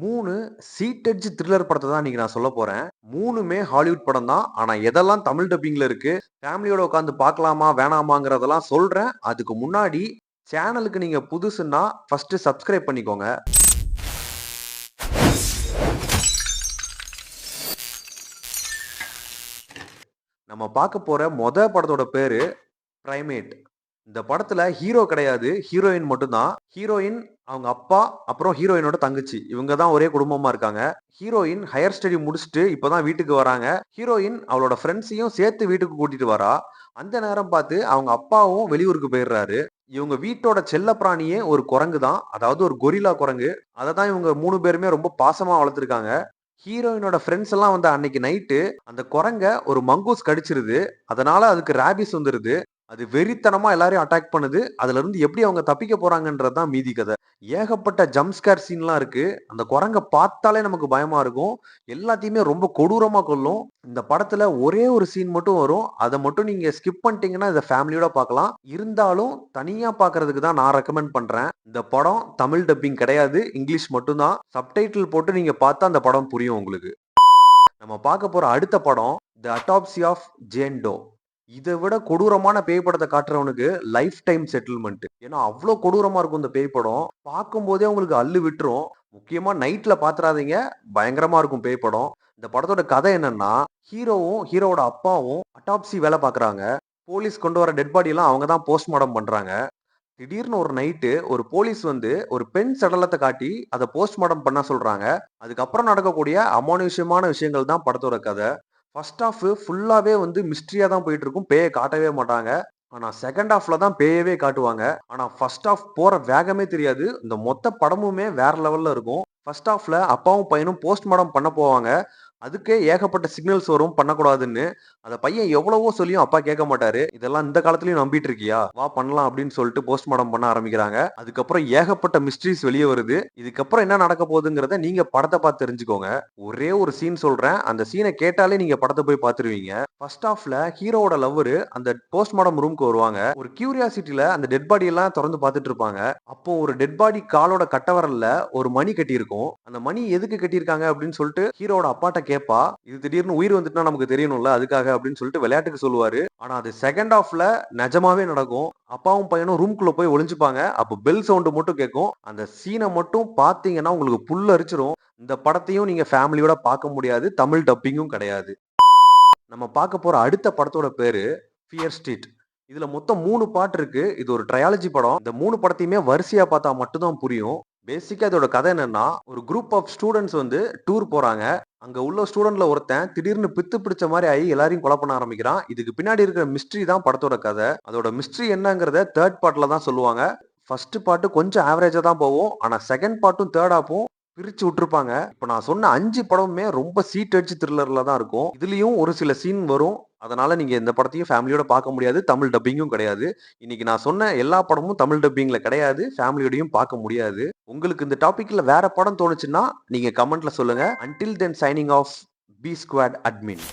3 seat edge thriller படத்த தான் இன்னைக்கு நான் சொல்லப் போறேன். 3மே ஹாலிவுட் படம் தான். ஆனா எதெல்லாம் தமிழ் டப்பிங்ல இருக்கு, ஃபேமிலியோட உட்கார்ந்து பார்க்கலாமா, வேணாமாங்கிறதெல்லாம் சொல்றேன். அதுக்கு முன்னாடி சேனலுக்கு நீங்க புதுசுன்னா ஃபர்ஸ்ட் சப்ஸ்கிரைப் பண்ணிக்கோங்க. நம்ம பார்க்க போற படத்தோட பேரு பிரைமேட். இந்த படத்துல ஹீரோ கிடையாது. ஹீரோயின் மட்டும் தான். ஹீரோயின், அவங்க அப்பா, அப்புறம் ஹீரோயினோட தங்கச்சி. இவங்க தான் ஒரே குடும்பமா இருக்காங்க. ஹீரோயின் ஹையர் ஸ்டடி முடிச்சுட்டு இப்பதான் வீட்டுக்கு வராங்க. ஹீரோயின் அவளோட ஃப்ரெண்ட்ஸையும் சேர்த்து வீட்டுக்கு கூட்டிட்டு வரா. அந்த நேரம் பார்த்து அவங்க அப்பாவும் வெளியூருக்கு போயிடுறாரு. இவங்க வீட்டோட செல்லப்பிராணியே ஒரு குரங்கு தான். அதாவது ஒரு கொரில்லா குரங்கு. அத தான் இவங்க 3 பேருமே ரொம்ப பாசமா வளர்த்துருக்காங்க. ஹீரோயினோட ஃப்ரெண்ட்ஸ் எல்லாம் வந்து அன்னைக்கு நைட்டு அந்த குரங்க ஒரு மங்கூஸ் கடிச்சிருது. அதனால அதுக்கு ராபிஸ் வந்துருது. அது வெறித்தனமா எல்லாரையும் அட்டாக் பண்ணுது. அதுலருந்து எப்படி அவங்க தப்பிக்க போறாங்கன்றது தான் மீதி கதை. ஏகப்பட்ட ஜம்ப் ஸ்கேர் சீன்லாம் இருக்கு. அந்த குரங்க பார்த்தாலே நமக்கு பயமா இருக்கும். எல்லாத்தையுமே ரொம்ப கொடூரமா கொல்லும். இந்த படத்துல ஒரே ஒரு சீன் மட்டும் வரும். அத மட்டும் நீங்க ஸ்கிப் பண்ணிட்டீங்கன்னா இத ஃபேமிலியோட பார்க்கலாம். இருந்தாலும் தனியா பார்க்கறதுக்கு தான் நான் ரெக்கமெண்ட் பண்றேன். இந்த படம் தமிழ் டப்பிங் கிடையாது. இங்கிலீஷ் மட்டும் தான். சப்டைட்டில் போட்டு நீங்க பார்த்தா அந்த படம் புரியும் உங்களுக்கு. நம்ம பார்க்க போற அடுத்த படம் தி அட்டாப்சி ஆஃப் ஜேன் டோ. இத விட கொடூரமான பேய் படத்த காட்டுறவனுக்கு லைஃப் டைம் செட்டில்மெண்ட். ஏன்னா அவ்ளோ கொடூரமா இருக்கும் இந்த பேய் படம். பார்க்கும்போதே உங்களுக்கு அல்லு விட்டுரும். முக்கியமா நைட்ல பாத்துறாதீங்க. பயங்கரமா இருக்கும் பேய் படம். இந்த படத்தோட கதை என்னன்னா, ஹீரோவும் ஹீரோவோட அப்பாவும் அட்டாப்சி வேலை பார்க்குறாங்க. போலீஸ் கொண்டு வர டெட் பாடி எல்லாம் அவங்க தான் போஸ்ட்மார்டம் பண்றாங்க. திடீர்னு ஒரு நைட்டு ஒரு போலீஸ் வந்து ஒரு பெண் சடலத்த காட்டி அத போஸ்ட்மார்டம் பண்ண சொல்றாங்க. அதுக்கப்புறம் நடக்கக்கூடிய அமானுஷ்யமான விஷயங்கள் தான் படத்தோட கதை. ஃபர்ஸ்ட் ஹாஃப் ஃபுல்லாவே வந்து மிஸ்ட்ரியா தான் போயிட்டு இருக்கும். பேய காட்டவே மாட்டாங்க. ஆனா செகண்ட் ஹாஃப்ல தான் பேயவே காட்டுவாங்க. ஆனா ஃபர்ஸ்ட் ஹாஃப் போற வேகமே தெரியாது. இந்த மொத்த படமுமே வேற லெவல்ல இருக்கும். ஃபர்ஸ்ட் ஹாஃப்ல அப்பாவும் பையனும் போஸ்ட்மார்டம் பண்ண போவாங்க. அதுக்கே ஏகப்பட்ட சிக்னல்ஸ் வரும் பண்ணக்கூடாதுன்னு. அந்த பையன் எவ்வளவோ சொல்லியும் அப்பா கேட்க மாட்டாரு. இதெல்லாம் இந்த காலத்துலயும் நம்பிட்டு இருக்கியா? வா பண்ணலாம் அப்படின்னு சொல்லிட்டு போஸ்ட்மார்டம் பண்ண ஆரம்பிக்கிறாங்க. அதுக்கப்புறம் ஏகப்பட்ட மிஸ்ட்ரீஸ் வெளிய வருது. இதுக்கப்புறம் என்ன நடக்க போகுதுங்கிறத நீங்க படத்த பார்த்து தெரிஞ்சுக்கோங்க. ஒரே ஒரு சீன் சொல்றேன். அந்த சீன கேட்டாலே நீங்க படத்த போய் பார்த்துருவீங்க. ஃபர்ஸ்ட் ஹாஃப்ல ஹீரோவோட லவ்வரு அந்த போஸ்ட்மார்டம் ரூம்க்கு வருவாங்க. ஒரு கியூரியாசிட்டில அந்த டெட் பாடி எல்லாம் தொறந்து பார்த்துட்டு இருப்பாங்க. அப்போ ஒரு டெட் பாடி காலோட கட்டவிரல்ல ஒரு மணி கட்டியிருக்கும். அந்த மணி எதுக்கு கட்டியிருக்காங்க அப்படின்னு சொல்லிட்டு ஹீரோவோட அப்பாட்ட கேட்பா. இது திடீர்னு உயிர் வந்துட்டுனா நமக்கு தெரியணும்ல அதுக்காக அப்படின்னு சொல்லிட்டு விளையாட்டுக்கு சொல்லுவாரு. ஆனா அது செகண்ட் ஹாஃப்ல நிஜமாவே நடக்கும். அப்பாவும் பையனும் ரூம்குள்ள போய் ஒளிஞ்சுப்பாங்க. அப்ப பெல் சவுண்ட் மட்டும் கேட்கும். அந்த சீனை மட்டும் பாத்தீங்கன்னா உங்களுக்கு புல்லரிச்சிரும். இந்த படத்தையும் நீங்க ஃபேமிலியோட பார்க்க முடியாது. தமிழ் டப்பிங்கும் கிடையாது. நம்ம பார்க்க போற அடுத்த படத்தோட பேரு ஃபியர் ஸ்ட்ரீட். இதுல மொத்தம் 3 பார்ட் இருக்கு. இது ஒரு ட்ரையாலஜி படம். இந்த 3 படத்தையுமே வரிசையா பார்த்தா மட்டும் தான் புரியும். பேசிக்கா இதோட கதை என்னன்னா, ஒரு குரூப் ஆஃப் ஸ்டூடண்ட்ஸ் வந்து டூர் போறாங்க. அங்க உள்ள ஸ்டூடண்ட்ல ஒருத்தன் திடீர்னு பித்து பிடிச்ச மாரி ஆயி எல்லாரையும் கொலை பண்ண ஆரம்பிக்கிறான். இதுக்கு பின்னாடி இருக்கிற மிஸ்ட்ரி தான் படத்தோட கதை. அதோட மிஸ்ட்ரி என்னங்கிறத 3 பார்ட்ல தான் சொல்லுவாங்க. ஃபர்ஸ்ட் பார்ட் கொஞ்சம் ஆவரேஜா தான் போகும். ஆனா செகண்ட் பார்ட்டும், தேர்ட் ஹாஃப்பும் பிரிச்சு விட்டுருப்பாங்க. இப்ப நான் சொன்ன 5 படமுமே ரொம்ப சீட் அடிச்சு த்ரில்லர்ல தான் இருக்கும். இதுலயும் ஒரு சில சீன் வரும். அதனால நீங்க இந்த படத்தையும் ஃபேமிலியோட பார்க்க முடியாது. தமிழ் டப்பிங்கும் கிடையாது. இன்னைக்கு நான் சொன்ன எல்லா படமும் தமிழ் டப்பிங்ல கிடையாது. ஃபேமிலியோடயும் பார்க்க முடியாது. உங்களுக்கு இந்த டாபிக்ல வேற படம் தோணுச்சுன்னா, நீங்க கமெண்ட்ல சொல்லுங்க. Until then signing off B squad admin.